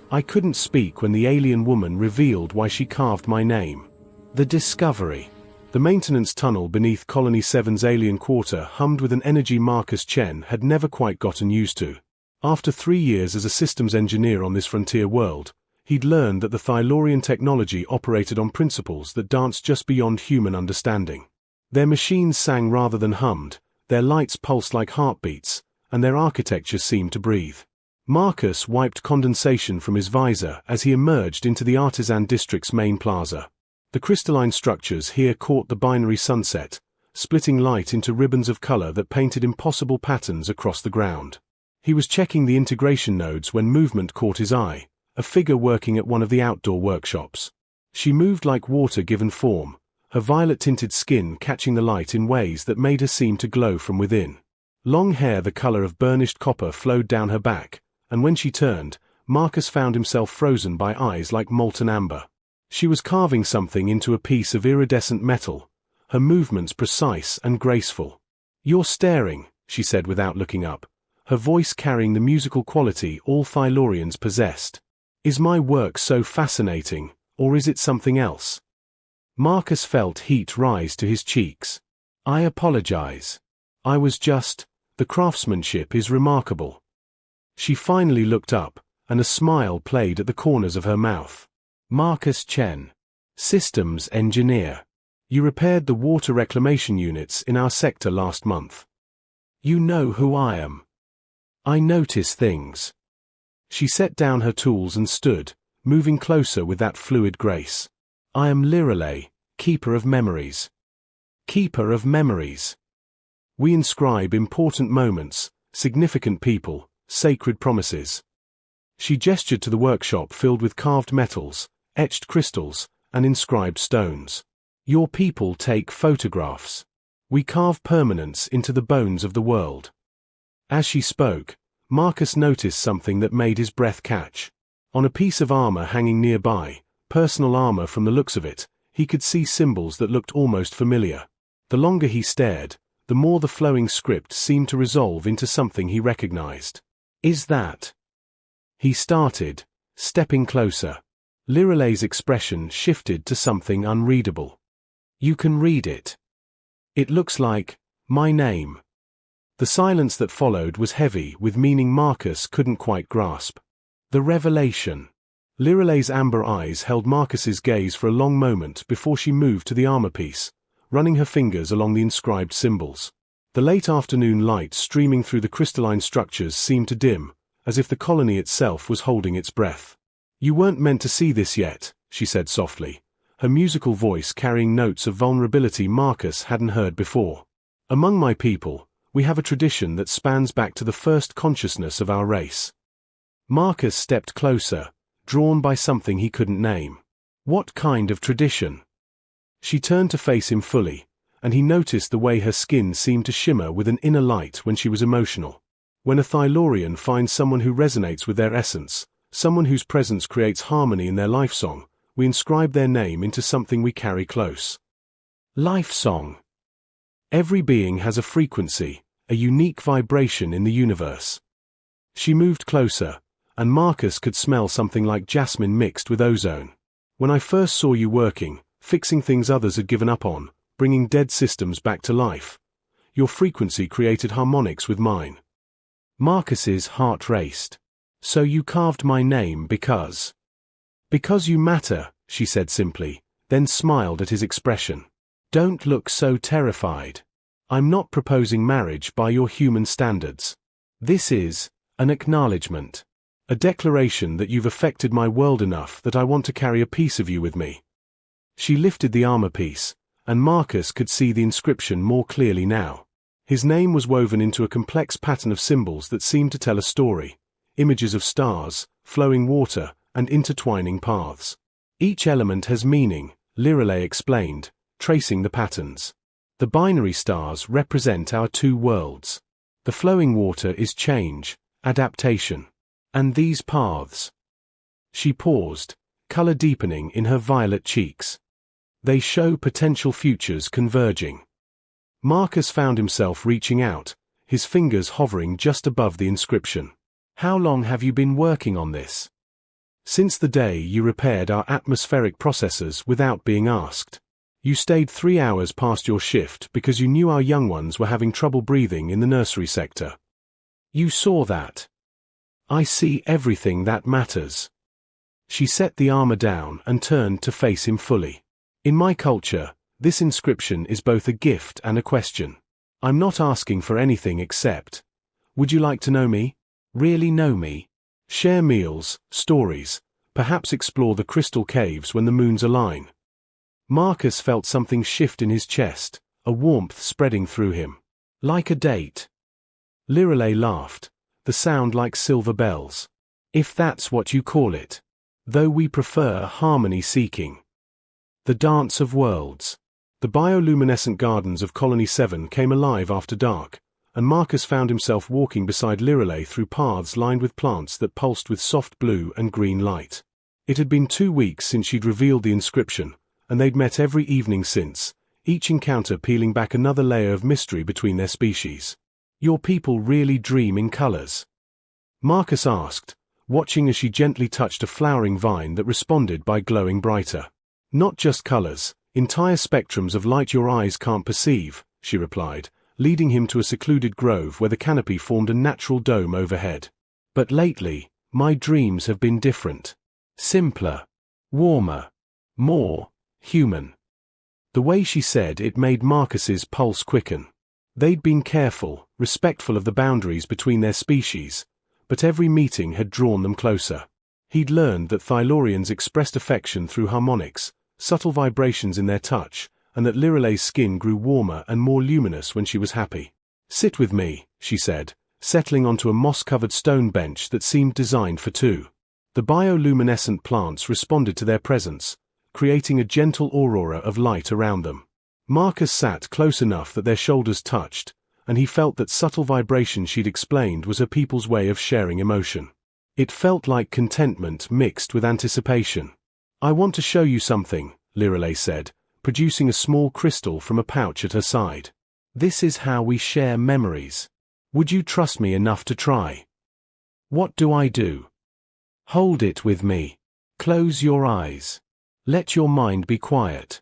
I couldn't speak when the alien woman revealed why she carved my name. The Discovery. The maintenance tunnel beneath Colony 7's alien quarter hummed with an energy Marcus Chen had never quite gotten used to. After 3 years as a systems engineer on this frontier world, he'd learned that the Thylorian technology operated on principles that danced just beyond human understanding. Their machines sang rather than hummed, their lights pulsed like heartbeats, and their architecture seemed to breathe. Marcus wiped condensation from his visor as he emerged into the Artisan District's main plaza. The crystalline structures here caught the binary sunset, splitting light into ribbons of color that painted impossible patterns across the ground. He was checking the integration nodes when movement caught his eye, a figure working at one of the outdoor workshops. She moved like water given form, her violet-tinted skin catching the light in ways that made her seem to glow from within. Long hair the color of burnished copper flowed down her back, and when she turned, Marcus found himself frozen by eyes like molten amber. She was carving something into a piece of iridescent metal, her movements precise and graceful. "You're staring," she said without looking up, her voice carrying the musical quality all Thylorians possessed. "Is my work so fascinating, or is it something else?" Marcus felt heat rise to his cheeks. "I apologize. I was just, the craftsmanship is remarkable." She finally looked up, and a smile played at the corners of her mouth. "Marcus Chen, systems engineer. You repaired the water reclamation units in our sector last month. You know who I am. I notice things." She set down her tools and stood, moving closer with that fluid grace. "I am Lirelei, keeper of memories." Keeper of memories. We inscribe important moments, significant people, sacred promises. She gestured to the workshop filled with carved metals, etched crystals, and inscribed stones. "Your people take photographs. We carve permanence into the bones of the world." As she spoke, Marcus noticed something that made his breath catch. On a piece of armor hanging nearby, personal armor from the looks of it, he could see symbols that looked almost familiar. The longer he stared, the more the flowing script seemed to resolve into something he recognized. "Is that?" He started, stepping closer. Lirelei's expression shifted to something unreadable. "You can read it. It looks like, my name." The silence that followed was heavy with meaning Marcus couldn't quite grasp. The revelation. Lirelei's amber eyes held Marcus's gaze for a long moment before she moved to the armor piece, running her fingers along the inscribed symbols. The late afternoon light streaming through the crystalline structures seemed to dim, as if the colony itself was holding its breath. "You weren't meant to see this yet," she said softly, her musical voice carrying notes of vulnerability Marcus hadn't heard before. "Among my people, we have a tradition that spans back to the first consciousness of our race." Marcus stepped closer, drawn by something he couldn't name. "What kind of tradition?" She turned to face him fully, and he noticed the way her skin seemed to shimmer with an inner light when she was emotional. When a Thylorian finds someone who resonates with their essence, someone whose presence creates harmony in their life song, we inscribe their name into something we carry close. Life song. Every being has a frequency, a unique vibration in the universe. She moved closer, and Marcus could smell something like jasmine mixed with ozone. "When I first saw you working, fixing things others had given up on, bringing dead systems back to life, your frequency created harmonics with mine." Marcus's heart raced. "So you carved my name because..." "Because you matter," she said simply, then smiled at his expression. "Don't look so terrified. I'm not proposing marriage by your human standards. This is an acknowledgement. A declaration that you've affected my world enough that I want to carry a piece of you with me." She lifted the armor piece, and Marcus could see the inscription more clearly now. His name was woven into a complex pattern of symbols that seemed to tell a story. Images of stars, flowing water, and intertwining paths. "Each element has meaning," Lirelei explained, tracing the patterns. "The binary stars represent our two worlds. The flowing water is change, adaptation. And these paths..." She paused, color deepening in her violet cheeks. "They show potential futures converging." Marcus found himself reaching out, his fingers hovering just above the inscription. "How long have you been working on this?" Since the day you repaired our atmospheric processors without being asked. You stayed 3 hours past your shift because you knew our young ones were having trouble breathing in the nursery sector. You saw that. I see everything that matters. She set the armor down and turned to face him fully. In my culture, this inscription is both a gift and a question. I'm not asking for anything except, would you like to know me? Really know me? Share meals, stories, perhaps explore the crystal caves when the moons align. Marcus felt something shift in his chest, a warmth spreading through him. Like a date. Lirelei laughed, the sound like silver bells. If that's what you call it. Though we prefer harmony-seeking. The Dance of Worlds. The bioluminescent gardens of Colony 7 came alive after dark, and Marcus found himself walking beside Lirelei through paths lined with plants that pulsed with soft blue and green light. It had been 2 weeks since she'd revealed the inscription, and they'd met every evening since, each encounter peeling back another layer of mystery between their species. Your people really dream in colors? Marcus asked, watching as she gently touched a flowering vine that responded by glowing brighter. Not just colors, entire spectrums of light your eyes can't perceive, she replied, leading him to a secluded grove where the canopy formed a natural dome overhead. But lately, my dreams have been different. Simpler. Warmer. More human. The way she said it made Marcus's pulse quicken. They'd been careful, respectful of the boundaries between their species, but every meeting had drawn them closer. He'd learned that Thylaurians expressed affection through harmonics, subtle vibrations in their touch, and that Lirelei's skin grew warmer and more luminous when she was happy. Sit with me, she said, settling onto a moss-covered stone bench that seemed designed for two. The bioluminescent plants responded to their presence, creating a gentle aurora of light around them. Marcus sat close enough that their shoulders touched, and he felt that subtle vibration she'd explained was her people's way of sharing emotion. It felt like contentment mixed with anticipation. I want to show you something, Lirelei said, producing a small crystal from a pouch at her side. This is how we share memories. Would you trust me enough to try? What do I do? Hold it with me. Close your eyes. Let your mind be quiet.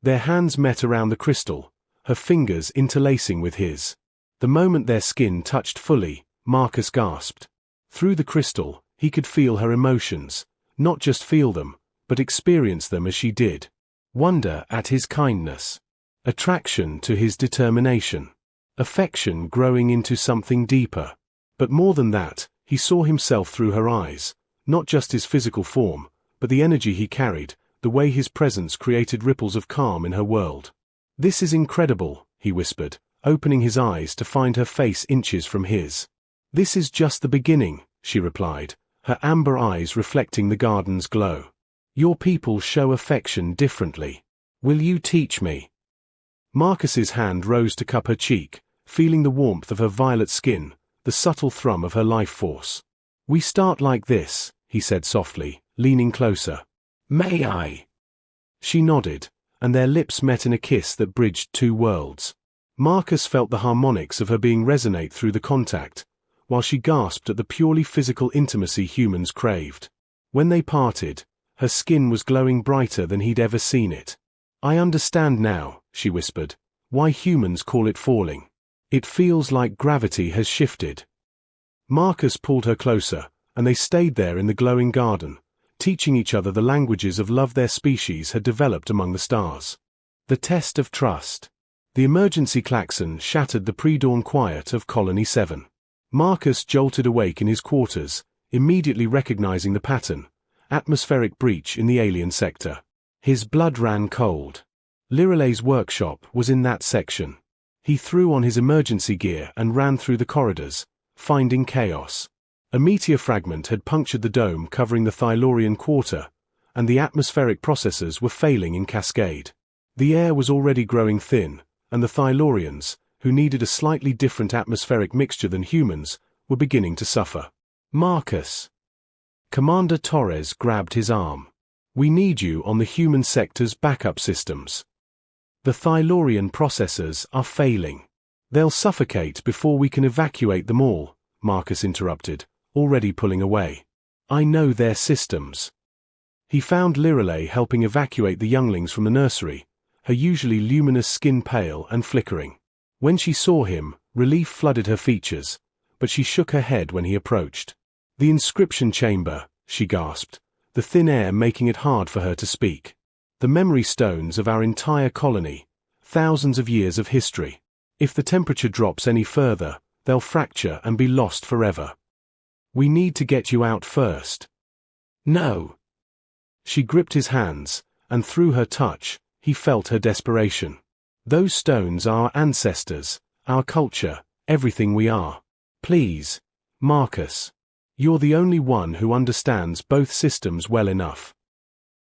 Their hands met around the crystal, her fingers interlacing with his. The moment their skin touched fully, Marcus gasped. Through the crystal, he could feel her emotions, not just feel them, but experience them as she did. Wonder at his kindness. Attraction to his determination. Affection growing into something deeper. But more than that, he saw himself through her eyes, not just his physical form, but the energy he carried, the way his presence created ripples of calm in her world. This is incredible, he whispered, opening his eyes to find her face inches from his. This is just the beginning, she replied, her amber eyes reflecting the garden's glow. Your people show affection differently. Will you teach me? Marcus's hand rose to cup her cheek, feeling the warmth of her violet skin, the subtle thrum of her life force. We start like this, he said softly, leaning closer. May I? She nodded, and their lips met in a kiss that bridged two worlds. Marcus felt the harmonics of her being resonate through the contact, while she gasped at the purely physical intimacy humans craved. When they parted, her skin was glowing brighter than he'd ever seen it. I understand now, she whispered, why humans call it falling. It feels like gravity has shifted. Marcus pulled her closer, and they stayed there in the glowing garden, teaching each other the languages of love their species had developed among the stars. The test of trust. The emergency klaxon shattered the pre-dawn quiet of Colony 7. Marcus jolted awake in his quarters, immediately recognizing the pattern, atmospheric breach in the alien sector. His blood ran cold. Lirelei's workshop was in that section. He threw on his emergency gear and ran through the corridors, finding chaos. A meteor fragment had punctured the dome covering the Thylaurian quarter, and the atmospheric processes were failing in cascade. The air was already growing thin, and the Thylaurians, who needed a slightly different atmospheric mixture than humans, were beginning to suffer. Marcus. Commander Torres grabbed his arm. We need you on the human sector's backup systems. The Thylaurian processors are failing. They'll suffocate before we can evacuate them all, Marcus interrupted, already pulling away. I know their systems. He found Lirelei helping evacuate the younglings from the nursery, her usually luminous skin pale and flickering. When she saw him, relief flooded her features, but she shook her head when he approached. The inscription chamber, she gasped, the thin air making it hard for her to speak. The memory stones of our entire colony, thousands of years of history. If the temperature drops any further, they'll fracture and be lost forever. We need to get you out first. No. She gripped his hands, and through her touch, he felt her desperation. Those stones are our ancestors, our culture, everything we are. Please, Marcus. You're the only one who understands both systems well enough.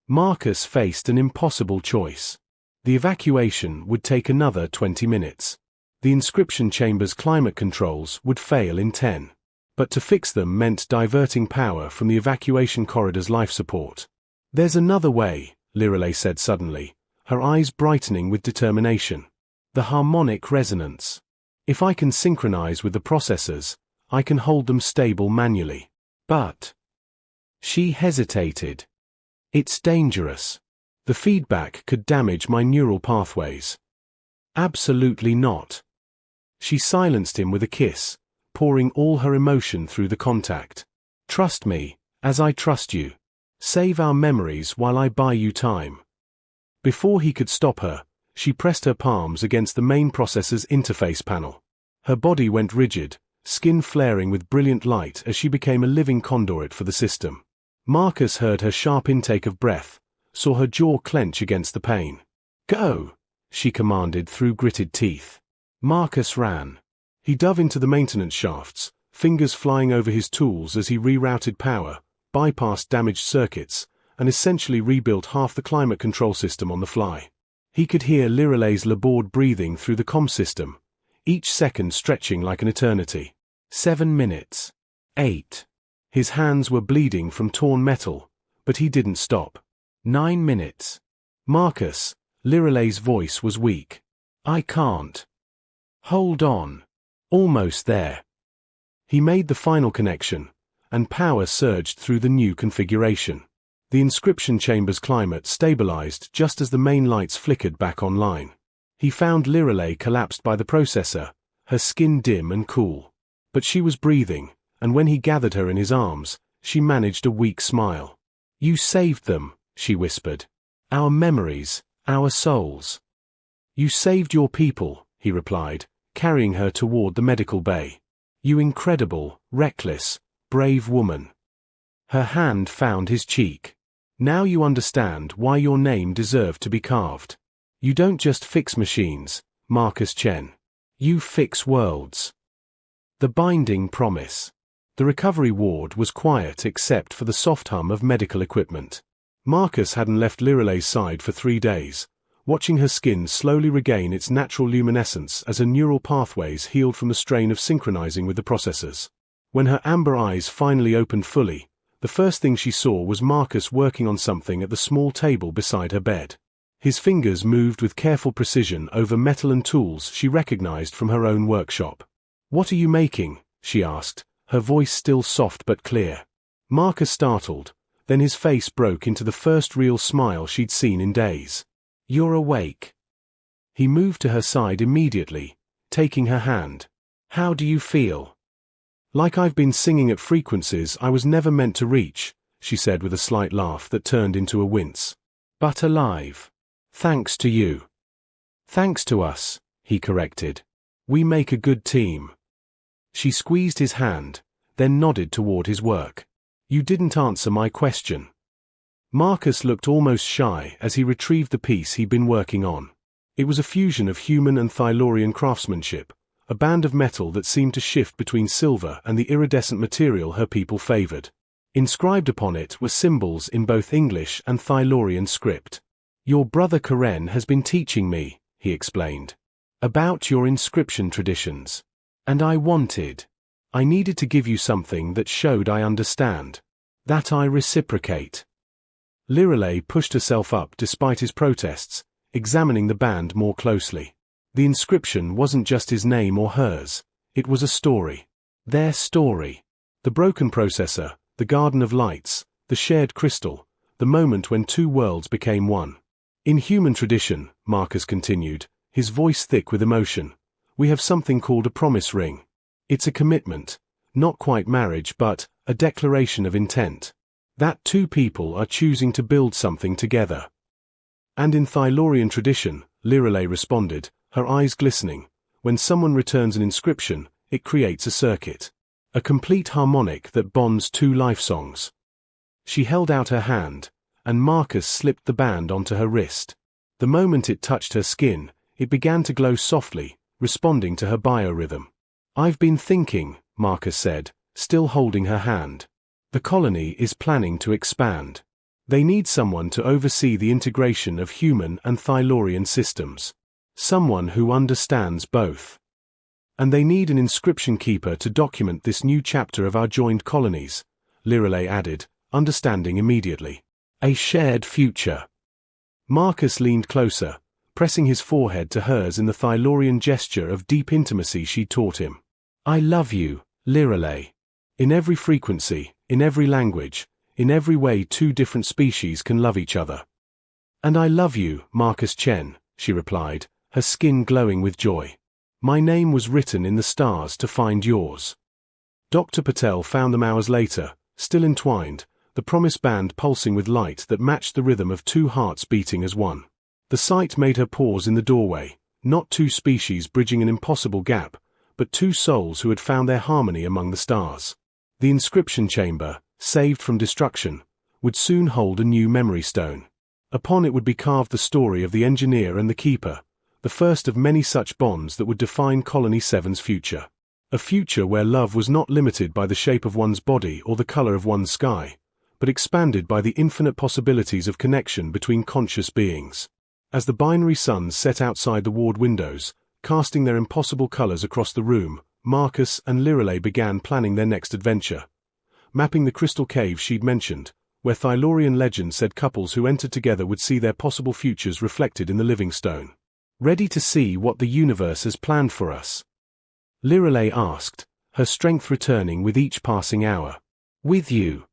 Marcus faced an impossible choice. The evacuation would take another 20 minutes. The inscription chamber's climate controls would fail in 10. But to fix them meant diverting power from the evacuation corridor's life support. There's another way, Lirelei said suddenly, her eyes brightening with determination. The harmonic resonance. If I can synchronize with the processors, I can hold them stable manually. But... She hesitated. It's dangerous. The feedback could damage my neural pathways. Absolutely not. She silenced him with a kiss, pouring all her emotion through the contact. Trust me, as I trust you. Save our memories while I buy you time. Before he could stop her, she pressed her palms against the main processor's interface panel. Her body went rigid, skin flaring with brilliant light as she became a living conduit for the system. Marcus heard her sharp intake of breath, saw her jaw clench against the pain. Go, she commanded through gritted teeth. Marcus ran. He dove into the maintenance shafts, fingers flying over his tools as he rerouted power, bypassed damaged circuits, and essentially rebuilt half the climate control system on the fly. He could hear Lirelei's labored breathing through the comm system, each second stretching like an eternity. 7 minutes. 8. His hands were bleeding from torn metal, but he didn't stop. 9 minutes. Marcus, Lirelei's voice was weak. I can't. Hold on. Almost there. He made the final connection, and power surged through the new configuration. The inscription chamber's climate stabilized just as the main lights flickered back online. He found Lirelei collapsed by the processor, her skin dim and cool. But she was breathing, and when he gathered her in his arms, she managed a weak smile. You saved them, she whispered. Our memories, our souls. You saved your people, he replied, carrying her toward the medical bay. You incredible, reckless, brave woman. Her hand found his cheek. Now you understand why your name deserved to be carved. You don't just fix machines, Marcus Chen. You fix worlds. The binding promise. The recovery ward was quiet except for the soft hum of medical equipment. Marcus hadn't left Lirelei's side for 3 days, watching her skin slowly regain its natural luminescence as her neural pathways healed from the strain of synchronizing with the processors. When her amber eyes finally opened fully, the first thing she saw was Marcus working on something at the small table beside her bed. His fingers moved with careful precision over metal and tools she recognized from her own workshop. What are you making? She asked, her voice still soft but clear. Marcus startled, then his face broke into the first real smile she'd seen in days. You're awake. He moved to her side immediately, taking her hand. How do you feel? Like I've been singing at frequencies I was never meant to reach, she said with a slight laugh that turned into a wince. But alive. Thanks to you. Thanks to us, he corrected. We make a good team. She squeezed his hand, then nodded toward his work. You didn't answer my question. Marcus looked almost shy as he retrieved the piece he'd been working on. It was a fusion of human and Thylorian craftsmanship, a band of metal that seemed to shift between silver and the iridescent material her people favored. Inscribed upon it were symbols in both English and Thylorian script. Your brother Karen has been teaching me, he explained, about your inscription traditions. And I needed to give you something that showed I understand. That I reciprocate. Lirelei pushed herself up despite his protests, examining the band more closely. The inscription wasn't just his name or hers, it was a story. Their story. The broken processor, the Garden of Lights, the shared crystal, the moment when two worlds became one. In human tradition, Marcus continued, his voice thick with emotion, we have something called a promise ring. It's a commitment, not quite marriage but a declaration of intent. That two people are choosing to build something together. And in Thylorian tradition, Lirelei responded, her eyes glistening, when someone returns an inscription, it creates a circuit. A complete harmonic that bonds two life songs. She held out her hand, and Marcus slipped the band onto her wrist. The moment it touched her skin, it began to glow softly, responding to her biorhythm. I've been thinking, Marcus said, still holding her hand. The colony is planning to expand. They need someone to oversee the integration of human and Thylorian systems. Someone who understands both. And they need an inscription keeper to document this new chapter of our joined colonies, Lirelei added, understanding immediately. A shared future. Marcus leaned closer, pressing his forehead to hers in the Thylorian gesture of deep intimacy she taught him. I love you, Lirelei. In every frequency, in every language, in every way two different species can love each other. And I love you, Marcus Chen, she replied, her skin glowing with joy. My name was written in the stars to find yours. Dr. Patel found them hours later, still entwined, the promise band pulsing with light that matched the rhythm of two hearts beating as one. The sight made her pause in the doorway, not two species bridging an impossible gap, but two souls who had found their harmony among the stars. The inscription chamber, saved from destruction, would soon hold a new memory stone. Upon it would be carved the story of the engineer and the keeper, the first of many such bonds that would define Colony 7's future. A future where love was not limited by the shape of one's body or the color of one's sky, but expanded by the infinite possibilities of connection between conscious beings. As the binary suns set outside the ward windows, casting their impossible colors across the room, Marcus and Lirelei began planning their next adventure. Mapping the crystal cave she'd mentioned, where Thylorian legend said couples who entered together would see their possible futures reflected in the living stone. Ready to see what the universe has planned for us? Lirelei asked, her strength returning with each passing hour. With you.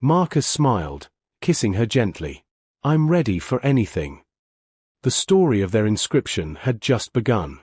Marcus smiled, kissing her gently. I'm ready for anything. The story of their inscription had just begun.